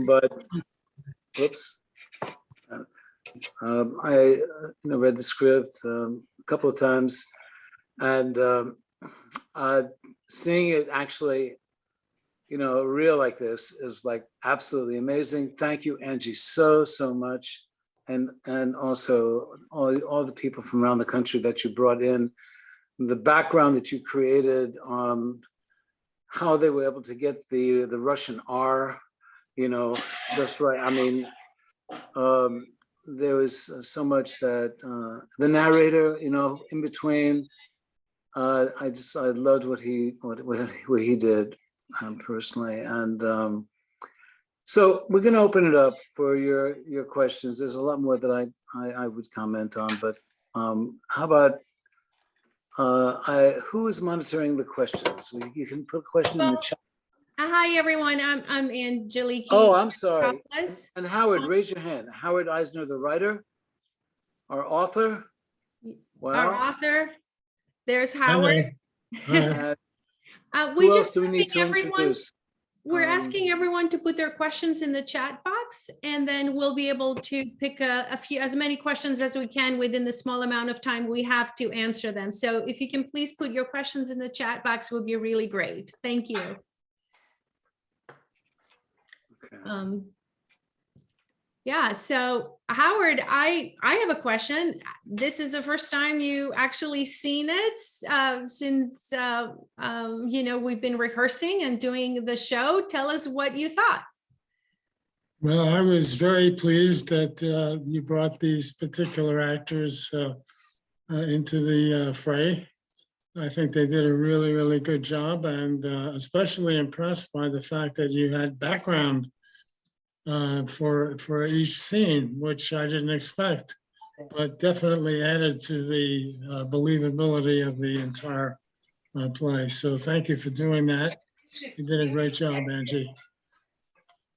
but whoops. I read the script a couple of times, and seeing it actually, real like this is like absolutely amazing. Thank you, Angie, so much, and also all the people from around the country that you brought in, the background that you created, how they were able to get the Russian R, just right. I mean, there was so much that the narrator, in between. I loved what he did personally, and so we're going to open it up for your questions. There's a lot more that I would comment on, but how about who is monitoring the questions? You can put a question in the chat. Hi everyone, I'm Angeliki. Oh, I'm sorry. Giannakopoulos. And Howard, raise your hand. Howard Eisner, the writer, our author. Wow. Our author. There's Howard. Who else do we need to introduce? We're asking everyone to put their questions in the chat box, and then we'll be able to pick as many questions as we can within the small amount of time we have to answer them. So if you can please put your questions in the chat box, would be really great. Thank you. Okay. Yeah, so Howard, I have a question. This is the first time you actually seen it since we've been rehearsing and doing the show. Tell us what you thought. Well, I was very pleased that you brought these particular actors into the fray. I think they did a really, really good job, and especially impressed by the fact that you had background for each scene, which I didn't expect, but definitely added to the believability of the entire play. So thank you for doing that. You did a great job, Angie.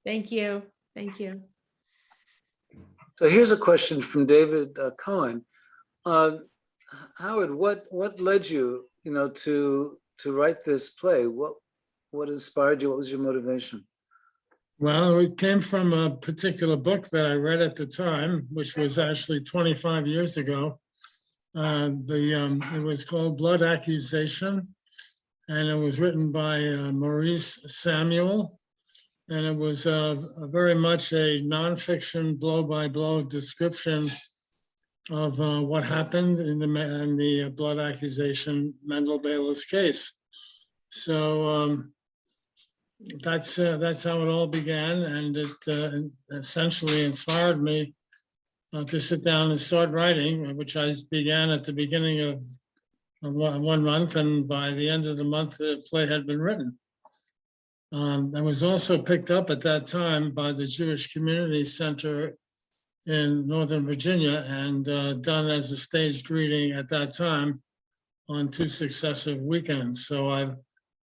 Thank you. Thank you. So here's a question from David Cohen. Howard, what led you, to write this play? What inspired you? What was your motivation? Well, it came from a particular book that I read at the time, which was actually 25 years ago. It was called Blood Accusation, and it was written by Maurice Samuel. And it was very much a nonfiction, blow-by-blow description of what happened in the blood accusation Mendel Beiliss case. So that's how it all began, and it essentially inspired me to sit down and start writing, which I began at the beginning of 1 month, and by the end of the month, the play had been written. It was also picked up at that time by the Jewish Community Center in Northern Virginia, and done as a staged reading at that time on 2 successive weekends. So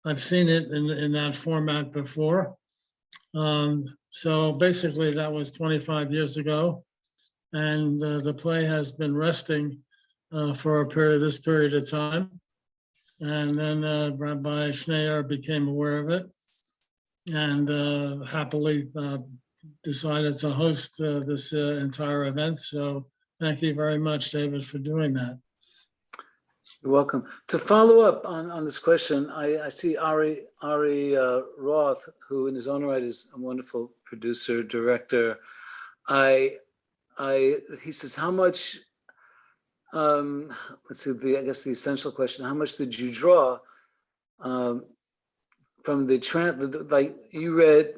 I've seen it in that format before. So basically that was 25 years ago. And the play has been resting for this period of time. And then Rabbi Schneier became aware of it and happily decided to host this entire event. So thank you very much, David, for doing that. You're welcome. To follow up on this question, I see Ari Roth, who in his own right is a wonderful producer, director. He says, how much, let's see, I guess the essential question, how much did you draw from like you read,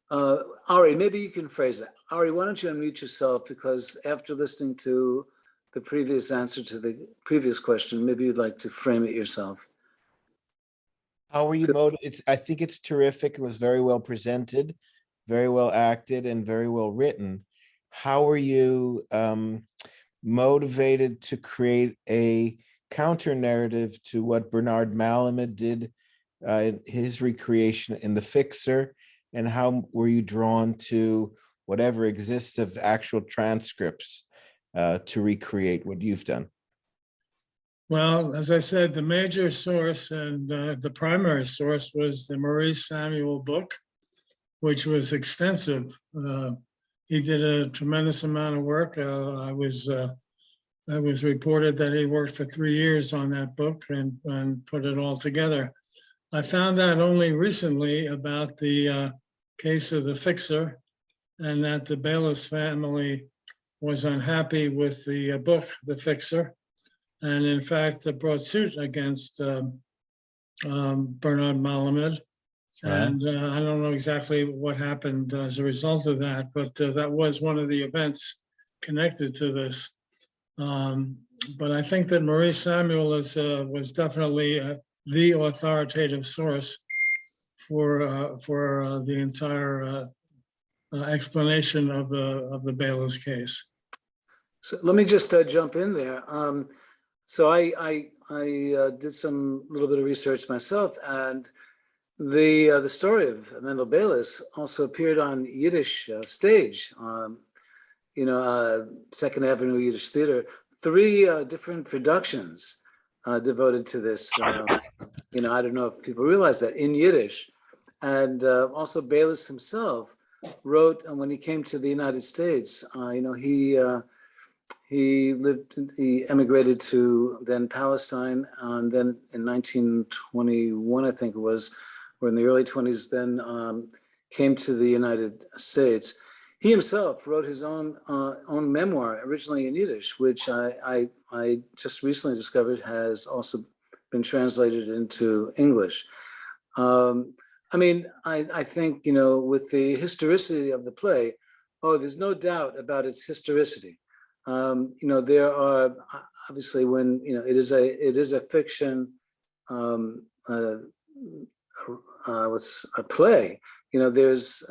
Ari, maybe you can phrase it. Ari, why don't you unmute yourself, because after listening to the previous answer to the previous question, maybe you'd like to frame it yourself. How were you motivated? I think it's terrific. It was very well presented, very well acted, and very well written. How were you motivated to create a counter narrative to what Bernard Malamud did in his recreation in The Fixer? And how were you drawn to whatever exists of actual transcripts to recreate what you've done? Well, as I said, the major source and the primary source was the Maurice Samuel book. which was extensive. He did a tremendous amount of work. I was reported that he worked for 3 years on that book and put it all together. I found out only recently about the case of the fixer, and that the Beiliss family was unhappy with the book, The Fixer, and in fact brought suit against Bernard Malamud. And I don't know exactly what happened as a result of that, but that was one of the events connected to this. But I think that Maurice Samuel was definitely the authoritative source for the entire explanation of the Beiliss case. So let me just jump in there. So I did some little bit of research myself, and the story of Mendel Beiliss also appeared on Yiddish stage. Second Avenue Yiddish Theater, 3 different productions devoted to this. I don't know if people realize that, in Yiddish. And also Beiliss himself wrote, when he came to the United States, he emigrated to then Palestine, and then in 1921, I think it was, or in the early 20s, then came to the United States. He himself wrote his own memoir, originally in Yiddish, which I just recently discovered has also been translated into English. I think, with the historicity of the play, there's no doubt about its historicity. There are obviously, when it is a fiction, what's a play. Because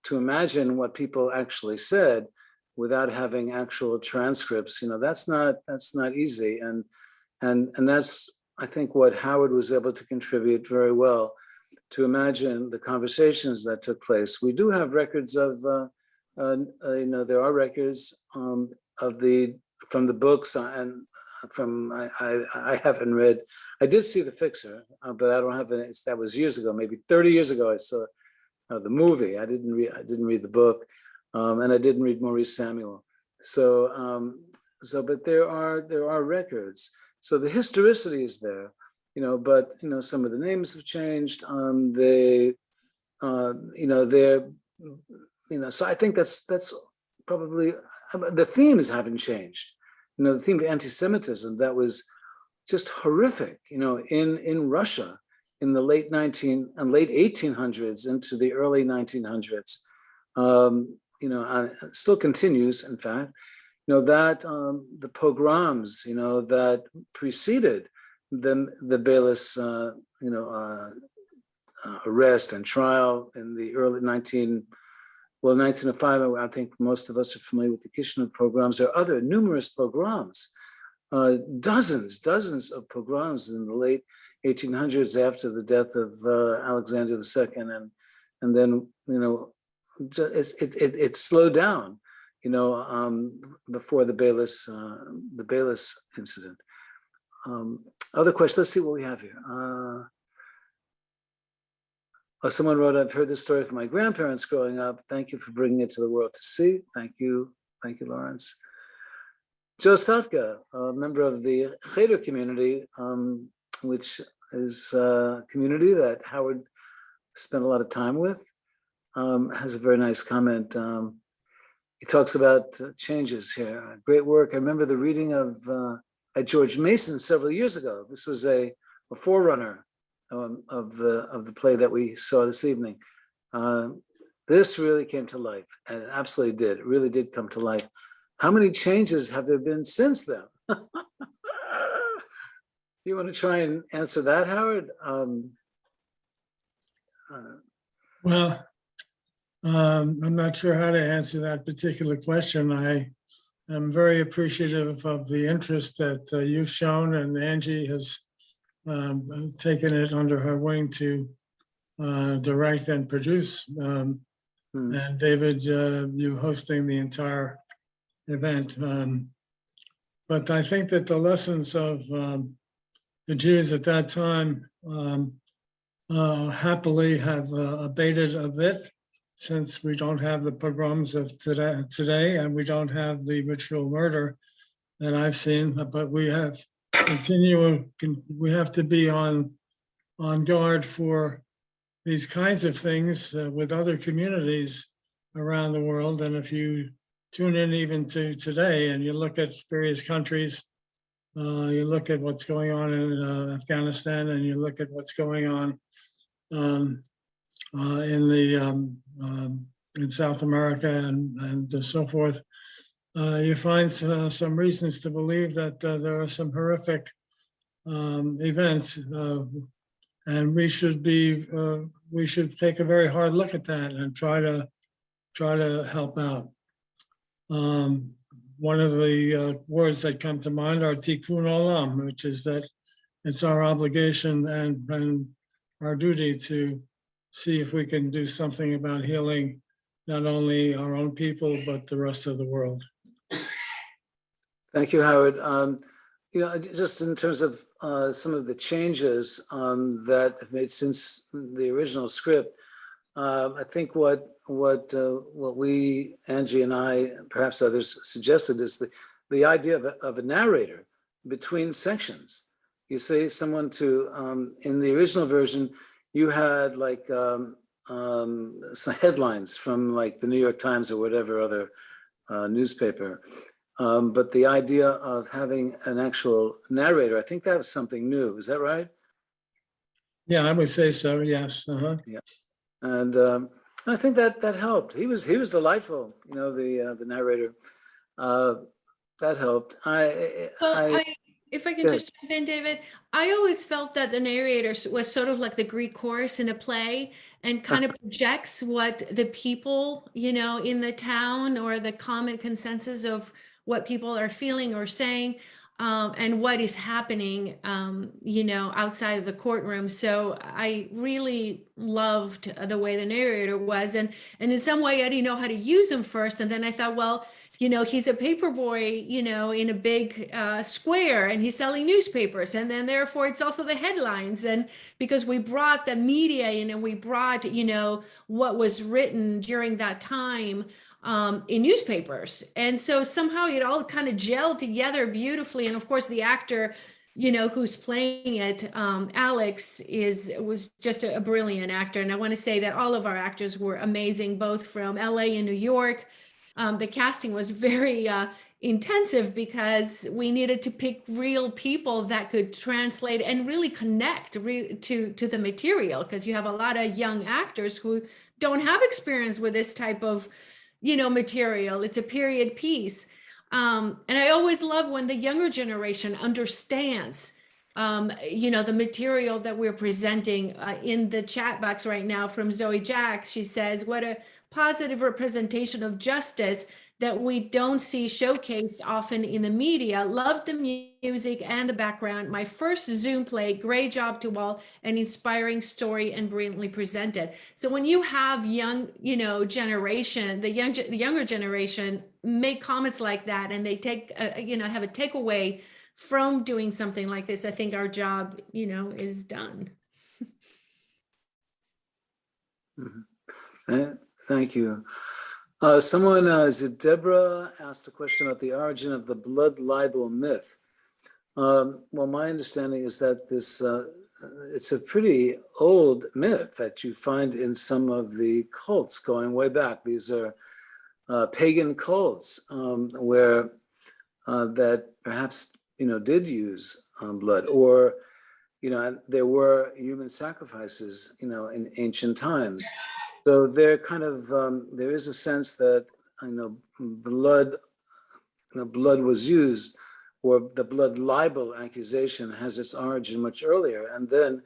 to imagine what people actually said without having actual transcripts, that's not easy, and that's, I think, what Howard was able to contribute very well, to imagine the conversations that took place. We do have records of, there are records from the books, and from I haven't read. I did see The Fixer, but I don't have it. That was years ago, maybe 30 years ago. I saw the movie. I didn't read the book, and I didn't read Maurice Samuel. So but there are records. So the historicity is there, but some of the names have changed. So I think that's probably, the themes haven't changed. The theme of anti-Semitism that was just horrific, in Russia in the late 1800s into the early 1900s, still continues, in fact, that the pogroms, that preceded the Beiliss, arrest and trial in the early 1905, I think most of us are familiar with the Kishinev pogroms. There are other numerous pogroms, dozens of pogroms in the late 1800s after the death of Alexander II, and then it slowed down, before the Beiliss incident. Other questions? Let's see what we have here. Someone wrote, "I've heard this story from my grandparents growing up. Thank you for bringing it to the world to see." Thank you, Lawrence. Joe Satka, a member of the Cheder community, which is a community that Howard spent a lot of time with, has a very nice comment. He talks about changes here. Great work. I remember the reading of at George Mason several years ago. This was a forerunner of the play that we saw this evening. This really came to life, and it absolutely did. It really did come to life. How many changes have there been since then? You want to try and answer that, Howard? Well, I'm not sure how to answer that particular question. I am very appreciative of the interest that you've shown, and Angie has taken it under her wing to direct and produce. And David, you hosting the entire event. But I think that the lessons of the Jews at that time happily have abated a bit since we don't have the pogroms of today, and we don't have the ritual murder that I've seen, but we have we have to be on guard for these kinds of things with other communities around the world. And if you tune in even to today and you look at various countries, you look at what's going on in Afghanistan, and you look at what's going on in South America and so forth, you find some reasons to believe that there are some horrific events, and we should take a very hard look at that and try to help out. One of the words that come to mind are tikkun olam, which is that it's our obligation and our duty to see if we can do something about healing not only our own people, but the rest of the world. Thank you, Howard. Just in terms of some of the changes that have made since the original script, I think what we, Angie and I, perhaps others, suggested is the idea of a narrator between sections. You say someone to, in the original version, you had like some headlines from like the New York Times or whatever other newspaper. But the idea of having an actual narrator, I think that was something new. Is that right? Yeah, I would say so. Yes. Yeah, and I think that helped. He was delightful. The narrator. That helped. If I can just jump in, David, I always felt that the narrator was sort of like the Greek chorus in a play and kind of projects what the people, in the town or the common consensus of what people are feeling or saying, and what is happening, outside of the courtroom. So I really loved the way the narrator was. And in some way, I didn't know how to use him first. And then I thought, well, he's a paper boy, in a big square, and he's selling newspapers. And then therefore it's also the headlines. And because we brought the media in and we brought, what was written during that time in newspapers. And so somehow it all kind of gelled together beautifully. And of course, the actor, who's playing it, Alex, was just a brilliant actor. And I want to say that all of our actors were amazing, both from LA and New York. The casting was very intensive because we needed to pick real people that could translate and really connect to the material, because you have a lot of young actors who don't have experience with this type of material. It's a period piece. And I always love when the younger generation understands the material that we're presenting. In the chat box right now from Zoe Jacks, she says, what a positive representation of justice that we don't see showcased often in the media. Love the music and the background. My first Zoom play, great job to all, an inspiring story and brilliantly presented. So when you have young, generation, the younger generation make comments like that, and they take, have a takeaway from doing something like this, I think our job, is done. Mm-hmm. Thank you. Someone, is it Deborah, asked a question about the origin of the blood libel myth. Well, my understanding is that this it's a pretty old myth that you find in some of the cults going way back. These are pagan cults where that perhaps did use blood, or there were human sacrifices in ancient times. So there kind of there is a sense that blood was used, or the blood libel accusation has its origin much earlier, and then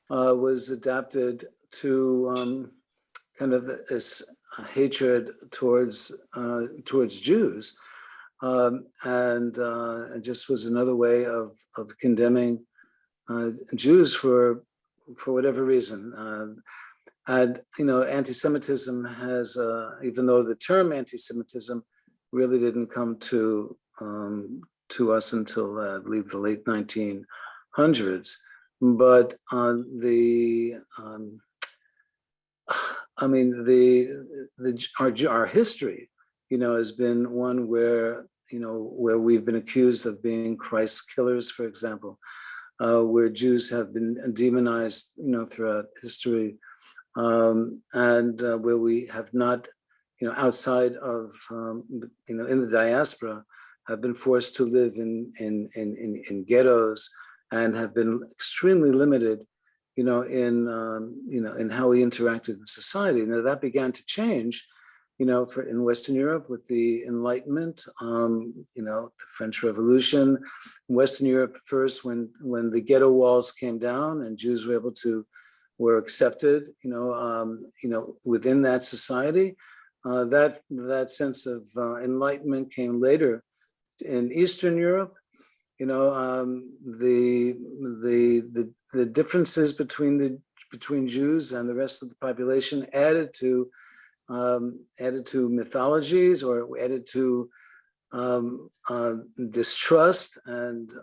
was adapted to kind of this hatred towards Jews, and it just was another way of condemning Jews for whatever reason. And anti-Semitism has, even though the term anti-Semitism really didn't come to us until I believe the late 1900s, but our history, has been one where, where we've been accused of being Christ killers, for example, where Jews have been demonized, throughout history, and where we have not, outside of, in the diaspora, have been forced to live in ghettos and have been extremely limited, in how we interacted in society. Now that began to change, in Western Europe with the Enlightenment, the French Revolution. In Western Europe first, when the ghetto walls came down and Jews were accepted, within that society. That sense of enlightenment came later. In Eastern Europe, the differences between Jews and the rest of the population added to mythologies, or added to distrust and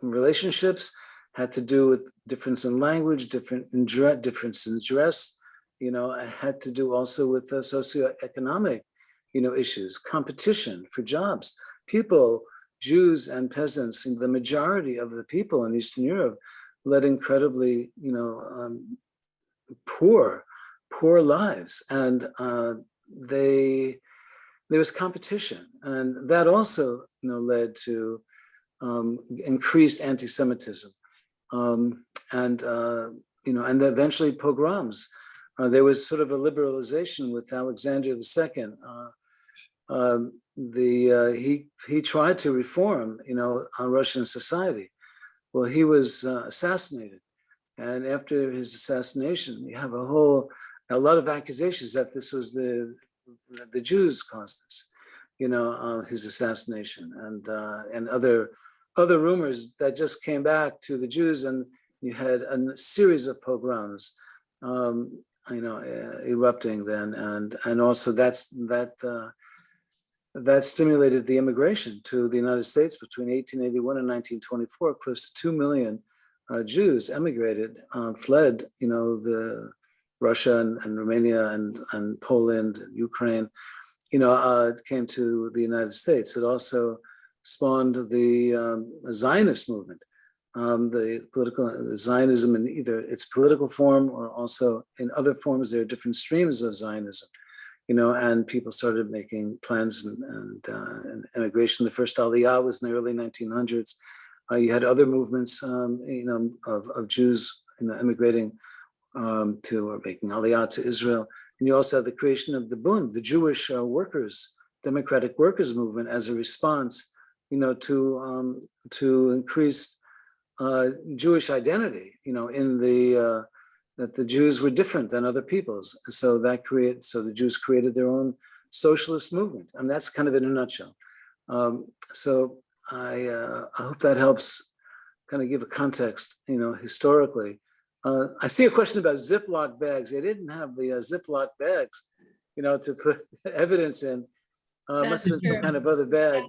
relationships, had to do with difference in language, difference in dress, had to do also with socioeconomic, issues, competition for jobs. People, Jews and peasants, the majority of the people in Eastern Europe led incredibly, poor lives, and there was competition, and that also, led to increased anti-Semitism, and eventually pogroms. There was sort of a liberalization with Alexander II. He tried to reform, Russian society. Well, he was assassinated, and after his assassination, we have a lot of accusations that this was the Jews caused this, his assassination, and other rumors that just came back to the Jews, and you had a series of pogroms, erupting then, and also that stimulated the immigration to the United States between 1881 and 1924. Close to 2 million Jews emigrated, fled, the Russia and Romania and Poland, and Ukraine, came to the United States. It also spawned the Zionist movement, the Zionism in either its political form or also in other forms. There are different streams of Zionism, and people started making plans and immigration. The first Aliyah was in the early 1900s. You had other movements, of Jews, immigrating to, or making Aliyah to Israel. And you also have the creation of the Bund, the Jewish Democratic Workers Movement, as a response, to increased Jewish identity, that the Jews were different than other peoples. So the Jews created their own socialist movement. And that's kind of in a nutshell. So I hope that helps kind of give a context, historically. I see a question about Ziploc bags. They didn't have the Ziploc bags, to put evidence in. Must have been some kind of other bag.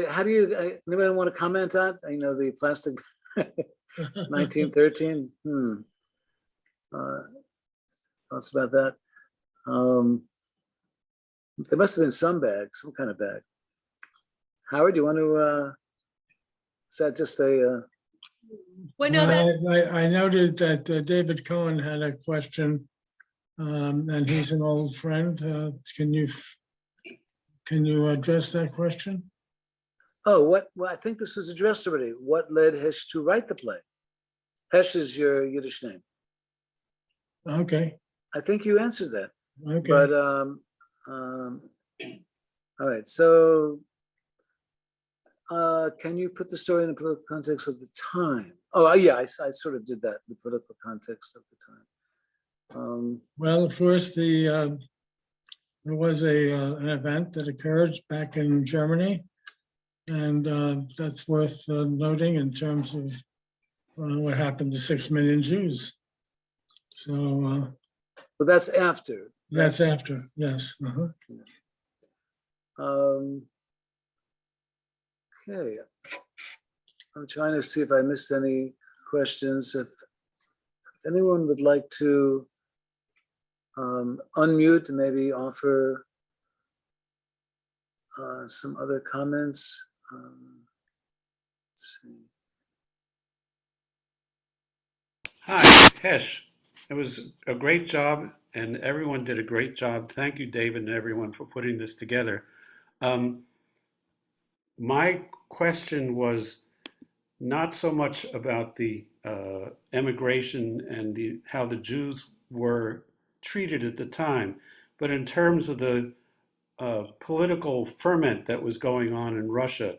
How do you, anybody want to comment on, the plastic 1913? Thoughts about that? There must have been some bag, some kind of bag. Howard, you want to, is that just a... Well, no, I noted that David Cohen had a question, and he's an old friend. Can you address that question? Oh, well, I think this was addressed already. What led Hesh to write the play? Hesh is your Yiddish name. Okay. I think you answered that. Okay. But, all right, so can you put the story in the political context of the time? Oh, yeah, I sort of did that, the political context of the time. Well, first, there was an event that occurred back in Germany, and that's worth noting in terms of what happened to 6 million Jews. So, but that's after. That's after, yes. Okay. I'm trying to see if I missed any questions. If anyone would like to unmute and maybe offer some other comments. Let's see. Hi, Hesh. It was a great job, and everyone did a great job. Thank you, David, and everyone for putting this together. My question was not so much about the emigration and how the Jews were treated at the time, but in terms of the political ferment that was going on in Russia.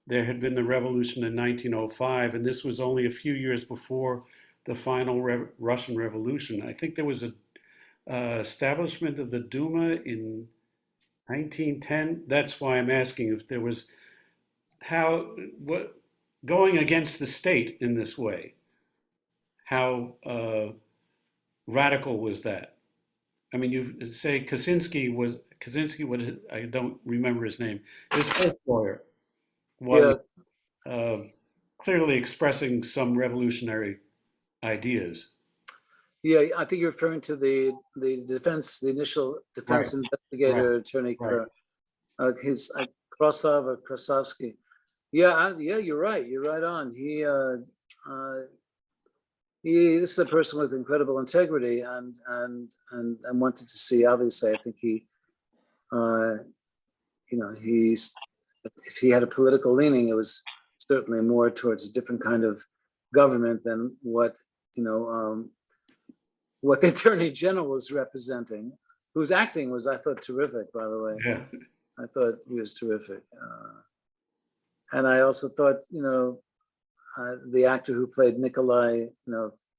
There had been the revolution in 1905, and this was only a few years before the final Russian Revolution. I think there was a establishment of the Duma in 1910. That's why I'm asking if there was what going against the state in this way. How radical was that? I mean, you say Kaczynski was, I don't remember his name. His first lawyer was clearly expressing some revolutionary ideas. Yeah, I think you're referring to the defense, the initial defense investigator attorney, his Krasov or Krasovsky. Yeah, you're right. You're right on. This is a person with incredible integrity and wanted to see. Obviously, I think if he had a political leaning, it was certainly more towards a different kind of government than what the Attorney General was representing. Whose acting was, I thought, terrific. By the way, Yeah. I thought he was terrific, and I also thought, the actor who played Nikolai,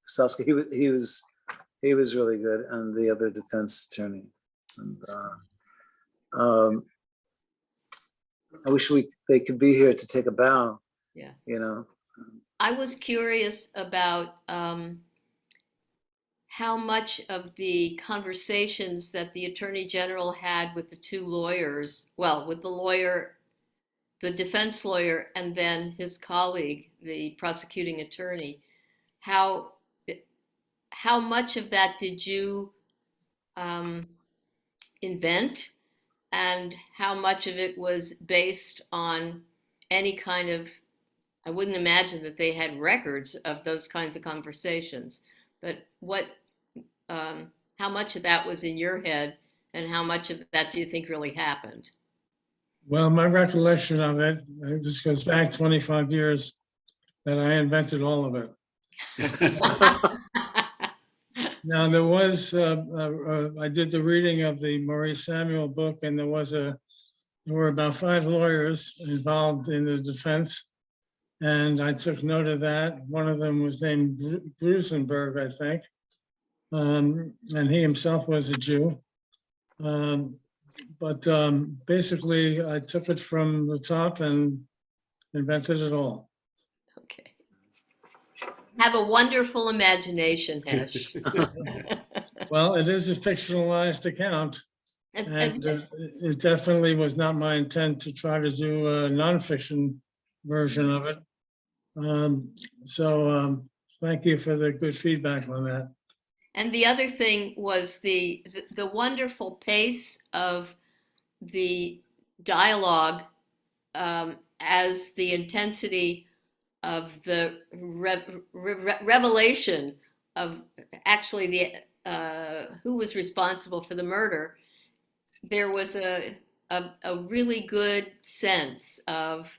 Sosky, he was really good, and the other defense attorney. And I wish they could be here to take a bow. Yeah. I was curious about how much of the conversations that the Attorney General had with the two lawyers, well, with the lawyer, the defense lawyer, and then his colleague, the prosecuting attorney, how much of that did you invent, and how much of it was based on any kind of, I wouldn't imagine that they had records of those kinds of conversations, but how much of that was in your head, and how much of that do you think really happened? Well, my recollection of it, this goes back 25 years, that I invented all of it. Now, there was, I did the reading of the Maurice Samuel book, and there were about 5 lawyers involved in the defense, and I took note of that. One of them was named Brusenberg, I think, and he himself was a Jew. But basically, I took it from the top and invented it all. Okay. Have a wonderful imagination, Hesh. Well, it is a fictionalized account, and it definitely was not my intent to try to do a nonfiction version of it. So thank you for the good feedback on that. And the other thing was the wonderful pace of the dialogue as the intensity of the revelation of actually the who was responsible for the murder. There was a really good sense of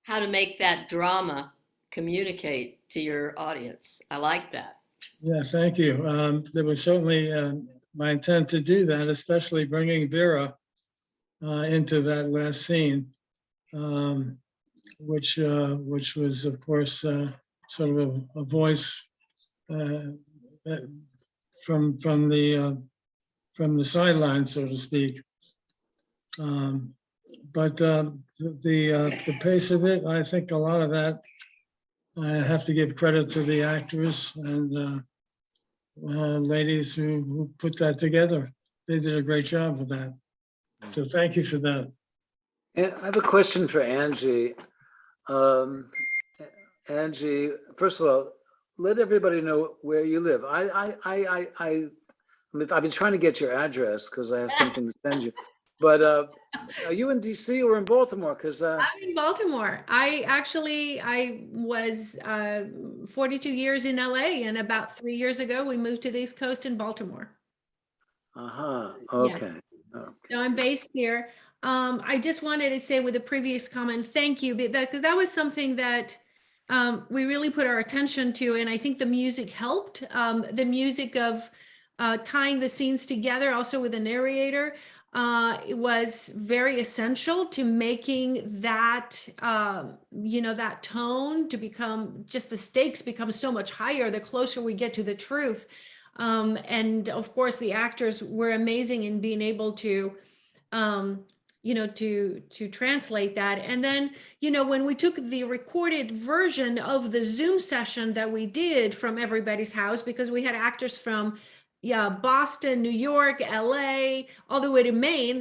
how to make that drama communicate to your audience. I like that. Yeah, thank you. There was certainly my intent to do that, especially bringing Vera into that last scene, which was, of course, sort of a voice from the sidelines, so to speak. But the pace of it, I think a lot of that, I have to give credit to the actors and ladies who put that together. They did a great job with that. So thank you for that. And I have a question for Angie. Angie, first of all, let everybody know where you live. I've been trying to get your address because I have something to send you. But are you in DC or in Baltimore? Because I'm in Baltimore. I was 42 years in LA, and about 3 years ago, we moved to the East Coast in Baltimore. okay. So I'm based here. I just wanted to say with the previous comment, thank you, because that was something that we really put our attention to, and I think the music helped. The music of tying the scenes together, also with the narrator, it was very essential to making that, that tone to become, just the stakes become so much higher the closer we get to the truth. And of course, the actors were amazing in being able to, to translate that. And then, when we took the recorded version of the Zoom session that we did from everybody's house, because we had actors from Boston, New York, LA, all the way to Maine.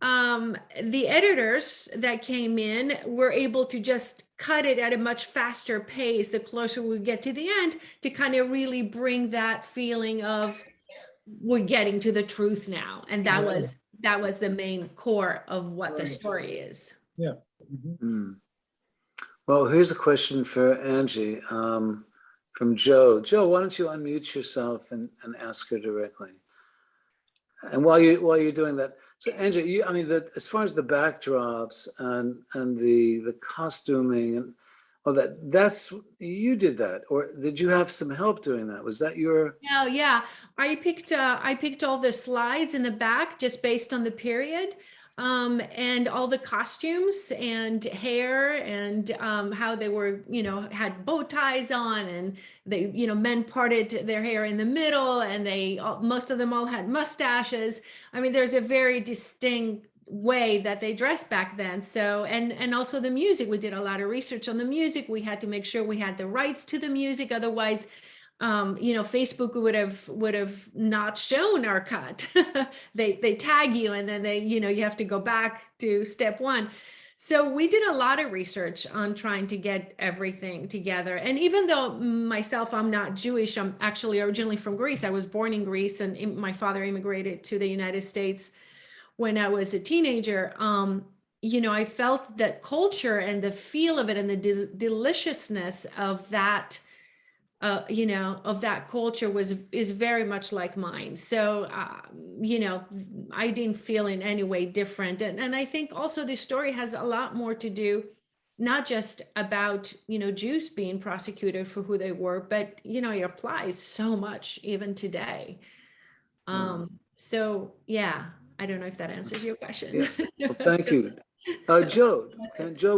The editors that came in were able to just cut it at a much faster pace the closer we get to the end, to kind of really bring that feeling of we're getting to the truth now. And that was the main core of what the story is. Yeah. Well, here's a question for Angie. From Joe. Joe, why don't you unmute yourself and ask her directly? And while you're doing that, so Angie, as far as the backdrops and the costuming and all that, you did that, or did you have some help doing that? Was that your? Yeah. I picked all the slides in the back just based on the period. And all the costumes and hair and how they were, had bow ties on, and they, men parted their hair in the middle, and most of them all had mustaches. I mean, there's a very distinct way that they dressed back then. So, and also the music, we did a lot of research on the music. We had to make sure we had the rights to the music. Otherwise, Facebook would have not shown our cut. they tag you, and then you have to go back to step one. So we did a lot of research on trying to get everything together. And even though myself, I'm not Jewish, I'm actually originally from Greece. I was born in Greece, and my father immigrated to the United States when I was a teenager. I felt that culture and the feel of it and the deliciousness of that of that culture is very much like mine. So, I didn't feel in any way different. And I think also the story has a lot more to do, not just about, Jews being prosecuted for who they were, but, it applies so much even today. So, yeah, I don't know if that answers your question. Yeah. Well, thank you. Joe,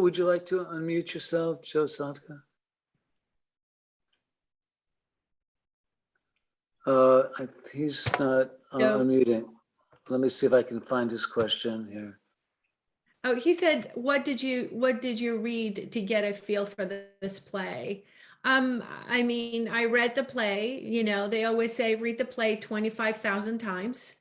would you like to unmute yourself? Joe Sadka? He's not unmuting. Let me see if I can find his question here. Oh, he said, what did you read to get a feel for this play? I read the play. They always say read the play 25,000 times.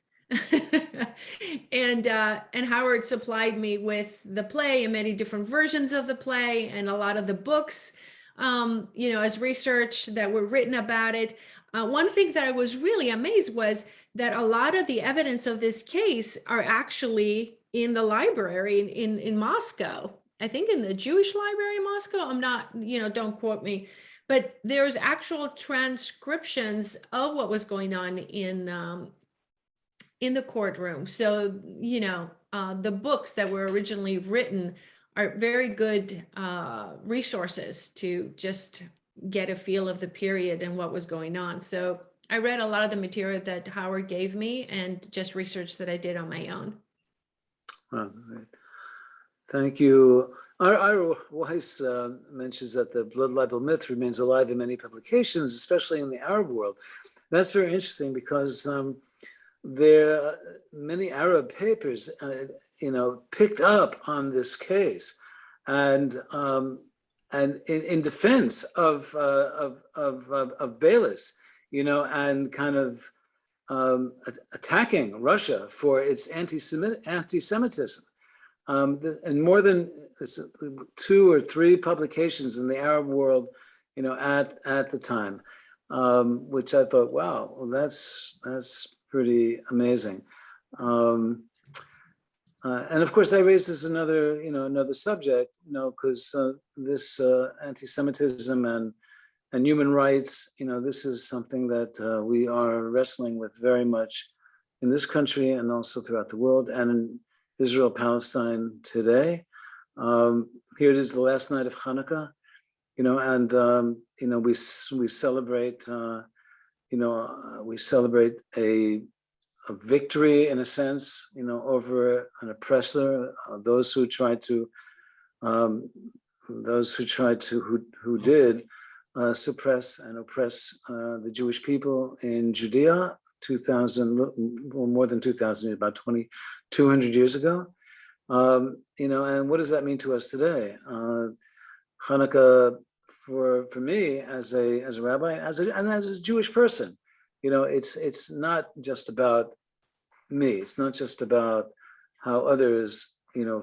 And Howard supplied me with the play and many different versions of the play and a lot of the books, as research that were written about it. One thing that I was really amazed was that a lot of the evidence of this case are actually in the library in Moscow. I think in the Jewish library in Moscow. I'm not, don't quote me, but there's actual transcriptions of what was going on in the courtroom. So, the books that were originally written are very good resources to just get a feel of the period and what was going on. So I read a lot of the material that Howard gave me and just research that I did on my own. Oh, great. Thank you. Ira Weiss mentions that the blood libel myth remains alive in many publications, especially in the Arab world. That's very interesting because there are many Arab papers, picked up on this case, and in defense of Beiliss, and kind of attacking Russia for its anti-Semitism. and more than 2 or 3 publications in the Arab world, at the time, which I thought, wow, well, that's pretty amazing. And of course, I raised this another subject, because this anti-Semitism and human rights, this is something that we are wrestling with very much in this country and also throughout the world, and in Israel, Palestine today. Here it is, the last night of Hanukkah, and we celebrate, we celebrate a victory in a sense, over an oppressor, those who did suppress and oppress the Jewish people in Judea 2,000, more than 2,000, about 200 years ago. And what does that mean to us today? Hanukkah, for me as a rabbi, and as a Jewish person, it's not just about me. It's not just about how others,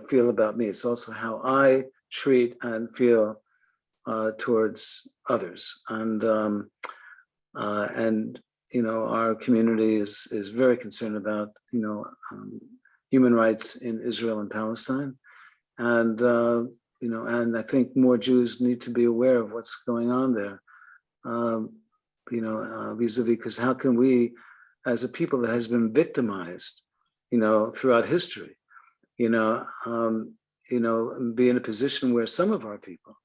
feel about me. It's also how I treat and feel towards others. And our community is very concerned about, human rights in Israel and Palestine. And, and I think more Jews need to be aware of what's going on there, vis-a-vis, because how can we, as a people that has been victimized, throughout history, be in a position where some of our people,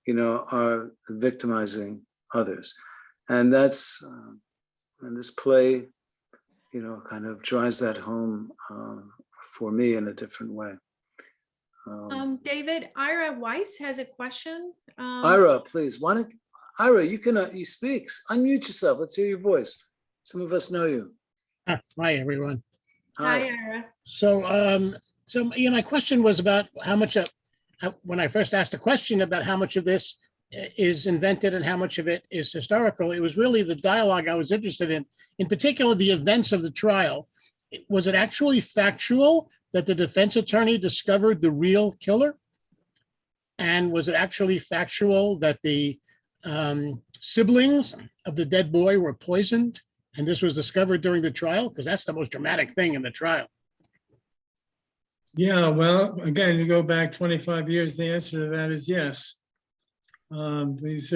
are victimizing others. And that's, and this play, kind of drives that home for me in a different way. David, Ira Weiss has a question. Ira, please, Ira, you speak, unmute yourself. Let's hear your voice. Some of us know you. Hi, everyone. Hi, Ira. So, my question was about how much when I first asked the question about how much of this is invented and how much of it is historical, it was really the dialogue I was interested in particular, the events of the trial. Was it actually factual that the defense attorney discovered the real killer? And was it actually factual that the siblings of the dead boy were poisoned? And this was discovered during the trial? Because that's the most dramatic thing in the trial. Yeah, well, again, you go back 25 years, the answer to that is yes. These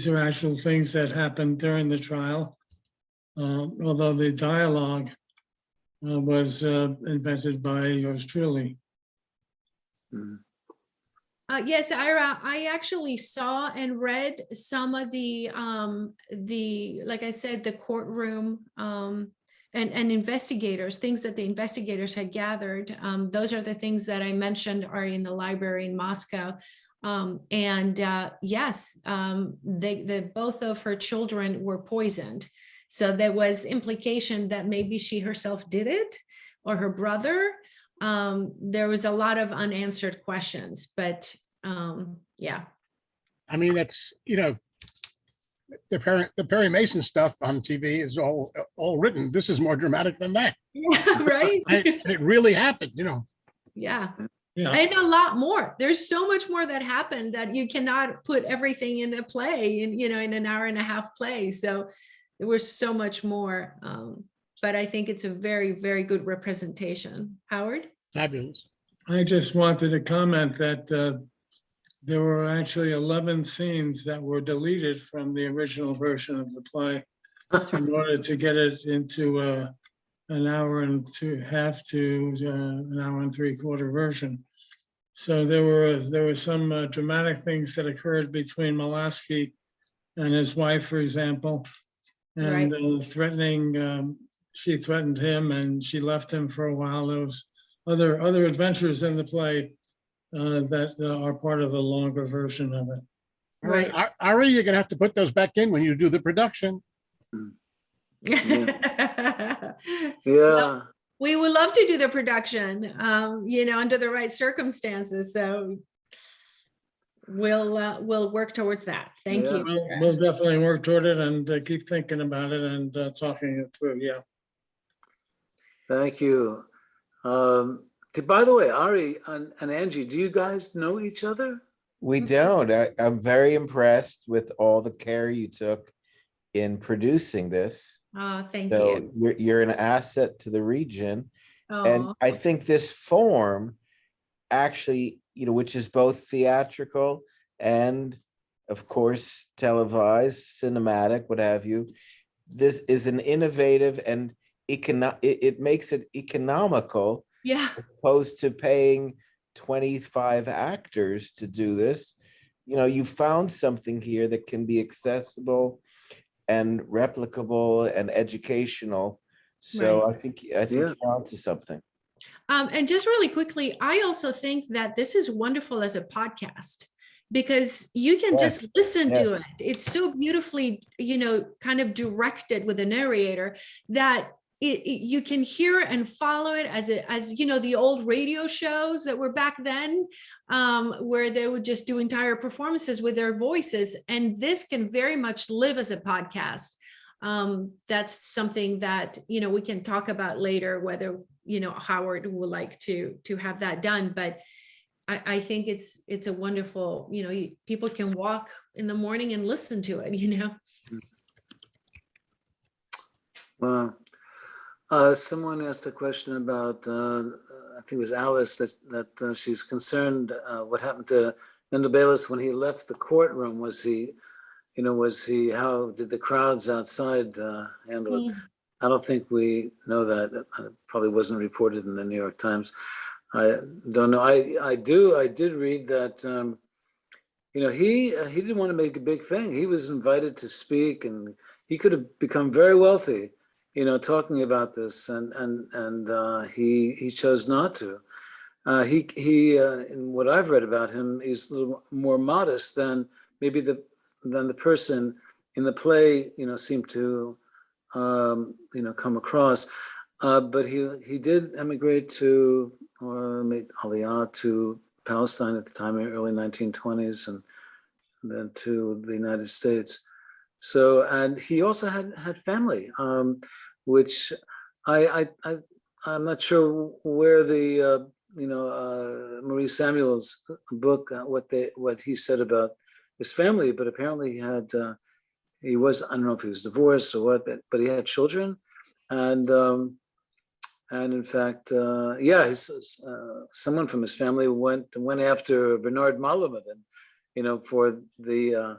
are actual things that happened during the trial, although the dialogue was invented by yours truly. Yes, Ira, I actually saw and read some of the like I said, the courtroom and investigators, things that the investigators had gathered. Those are the things that I mentioned are in the library in Moscow. Yes, both of her children were poisoned. So there was implication that maybe she herself did it, or her brother. There was a lot of unanswered questions, but yeah. I mean, that's, the Perry Mason stuff on TV is all written. This is more dramatic than that. Yeah, right. It really happened, Yeah. Yeah. And a lot more. There's so much more that happened that you cannot put everything in a play in an hour and a half play. So there was so much more. But I think it's a very, very good representation. Howard? Fabulous. I just wanted to comment that there were actually 11 scenes that were deleted from the original version of the play in order to get it into an hour and a half to an hour and 3/4 version. So there were some dramatic things that occurred between Molaski and his wife, for example, and threatening. She threatened him, and she left him for a while. There was other adventures in the play that are part of the longer version of it. Right. Ari, you're gonna have to put those back in when you do the production. Yeah. Well, we would love to do the production, under the right circumstances. So we'll work towards that. Thank Yeah. you. We'll definitely work toward it and keep thinking about it and talking it through. Yeah. Thank you. By the way, Ari and Angie, do you guys know each other? We don't. I'm very impressed with all the care you took in producing this. Oh, thank So you. you're an asset to the region. And Oh, I think this form actually, which is both theatrical and of course televised, cinematic, what have you. This is an innovative and it makes it economical yeah. opposed to paying 25 actors to do this. You found something here that can be accessible and replicable and educational. So Right. I think you're onto something. And just really quickly, I also think that this is wonderful as a podcast because you can just listen to it. It's so beautifully, kind of directed with a narrator that you can hear and follow it as the old radio shows that were back then, where they would just do entire performances with their voices. And this can very much live as a podcast. That's something that, we can talk about later, whether, Howard would like to have that done. But I think it's a wonderful, people can walk in the morning and listen to it, Wow. Someone asked a question about, I think it was Alice, that she's concerned what happened to Mendel Beiliss when he left the courtroom. Was he, how did the crowds outside handle it? I don't think we know that. It probably wasn't reported in the New York Times. I don't know. I did read that, he didn't want to make a big thing. He was invited to speak and he could have become very wealthy, talking about this, and he chose not to. He in what I've read about him, he's a little more modest than maybe than the person in the play, seemed to, come across. But he did emigrate to, or made Aliyah to Palestine at the time, in the early 1920s, and then to the United States. So, and he also had family, which I'm not sure where the Maurice Samuel's book, what he said about his family, but apparently he was, I don't know if he was divorced or what, but he had children, and in fact, someone from his family went after Bernard Malamud, for the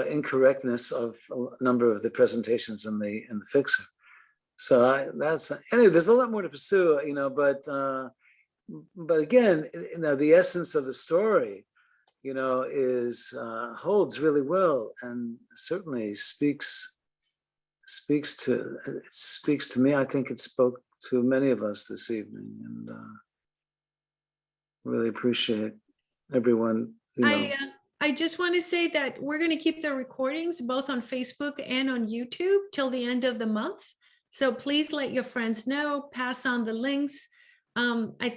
incorrectness of a number of the presentations in the fixer. So anyway. There's a lot more to pursue, but again, the essence of the story, is holds really well, and certainly speaks to me. I think it spoke to many of us this evening, and really appreciate everyone. I just want to say that we're going to keep the recordings both on Facebook and on YouTube till the end of the month. So please let your friends know, pass on the links.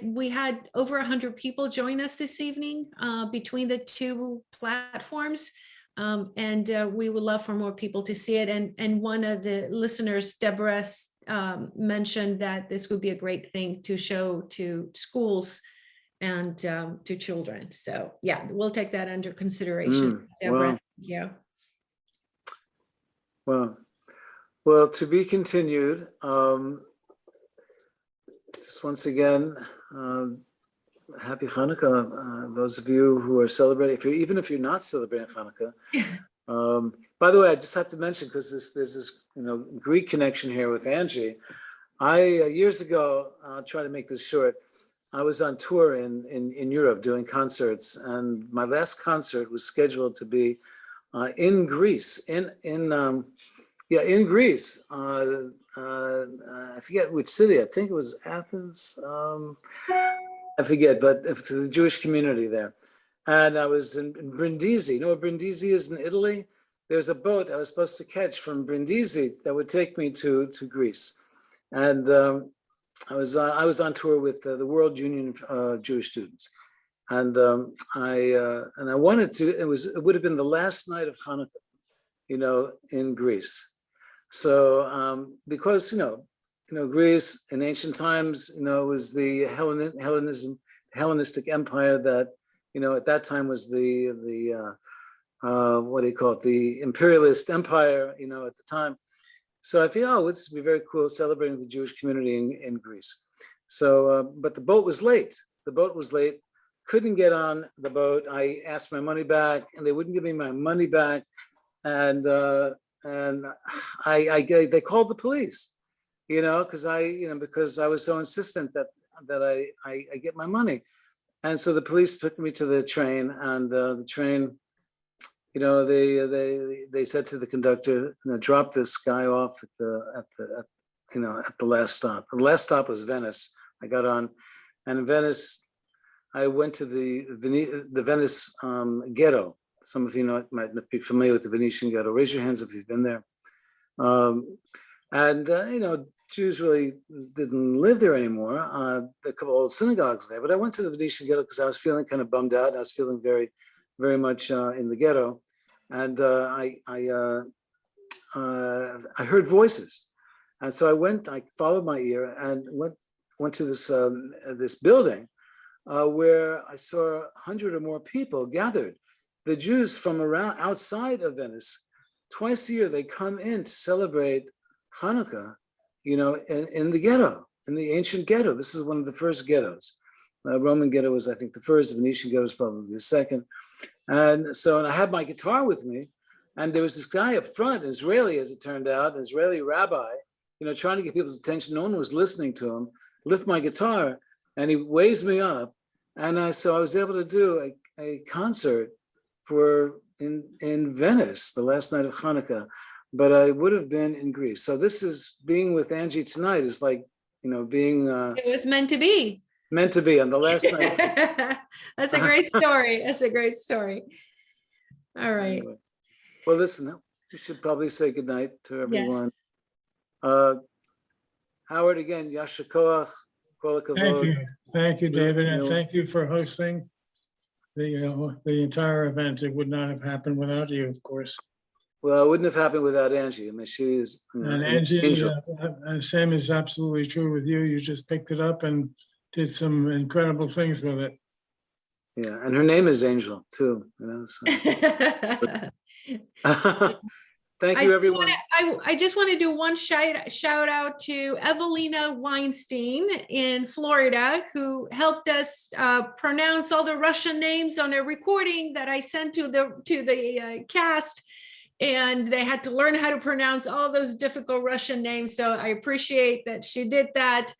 We had over 100 people join us this evening between the two platforms. And we would love for more people to see it. And one of the listeners, Deborah, mentioned that this would be a great thing to show to schools and to children. So yeah, we'll take that under consideration. Deborah, yeah. Well, to be continued. Just once again, happy Hanukkah, those of you who are celebrating, even if you're not celebrating Hanukkah. By the way, I just have to mention, because there's this Greek connection here with Angie. Years ago, I'll try to make this short, I was on tour in Europe doing concerts, and my last concert was scheduled to be in Greece, in Greece. I forget which city. I think it was Athens. I forget, but for the Jewish community there. And I was in Brindisi. You know what Brindisi is in Italy? There's a boat I was supposed to catch from Brindisi that would take me to Greece. And I was on tour with the World Union of Jewish Students. And I wanted to, it would have been the last night of Hanukkah, in Greece. So because, Greece in ancient times, was the Hellenistic empire that, at that time was the what do you call it? The imperialist empire, at the time. So I feel, oh, this would be very cool celebrating the Jewish community in Greece. So, but the boat was late. The boat was late. Couldn't get on the boat. I asked my money back, and they wouldn't give me my money back. And they called the police, because I was so insistent that I get my money. And so the police took me to the train, and the train, they said to the conductor, drop this guy off at the last stop. The last stop was Venice. I got on, and in Venice, I went to the Venice ghetto. Some of you might not be familiar with the Venetian ghetto. Raise your hands if you've been there. Jews really didn't live there anymore. There are a couple old synagogues there, but I went to the Venetian ghetto because I was feeling kind of bummed out. And I was feeling very, very much in the ghetto, and I heard voices, and so I followed my ear and went to this building where I saw 100 or more people gathered. The Jews from around outside of Venice, twice a year, they come in to celebrate Hanukkah, in the ghetto, in the ancient ghetto. This is one of the first ghettos. Roman ghetto was, I think, the first. The Venetian ghetto was probably the second. And I had my guitar with me, and there was this guy up front, Israeli, as it turned out, an Israeli rabbi, trying to get people's attention. No one was listening to him. Lift my guitar, and he weighs me up. And so I was able to do a concert in Venice, the last night of Hanukkah, but I would have been in Greece. So this is being with Angie tonight is like, being It was meant to be. Meant to be on the last night. That's a great story. That's a great story. All right. Anyway. Well, listen, we should probably say goodnight to everyone. Howard, again, Yasher Koach, Kol HaKavod. Thank you, David, and thank you for hosting the entire event. It would not have happened without you, of course. Well, it wouldn't have happened without Angie. I mean, she is And Angie, same is absolutely true with you. You just picked it up and did some incredible things with it. Yeah, and her name is Angel too. So. Thank you, everyone. I just want to do one shout out to Evelina Weinstein in Florida, who helped us pronounce all the Russian names on a recording that I sent to the cast, and they had to learn how to pronounce all those difficult Russian names. So I appreciate that she did that.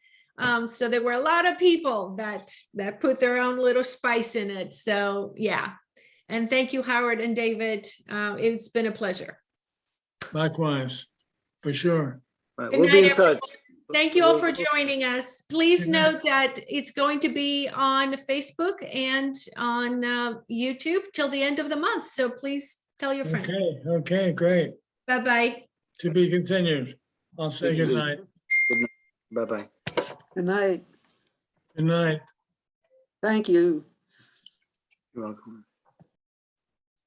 So there were a lot of people that put their own little spice in it. So yeah, and thank you, Howard and David. It's been a pleasure. Likewise, for sure. Right, we'll be in touch. Thank you all for joining us. Please note that it's going to be on Facebook and on YouTube till the end of the month. So please tell your friends. Okay, great. Bye-bye. To be continued. I'll say good night. Bye-bye. Good night. Good night. Thank you. You're welcome.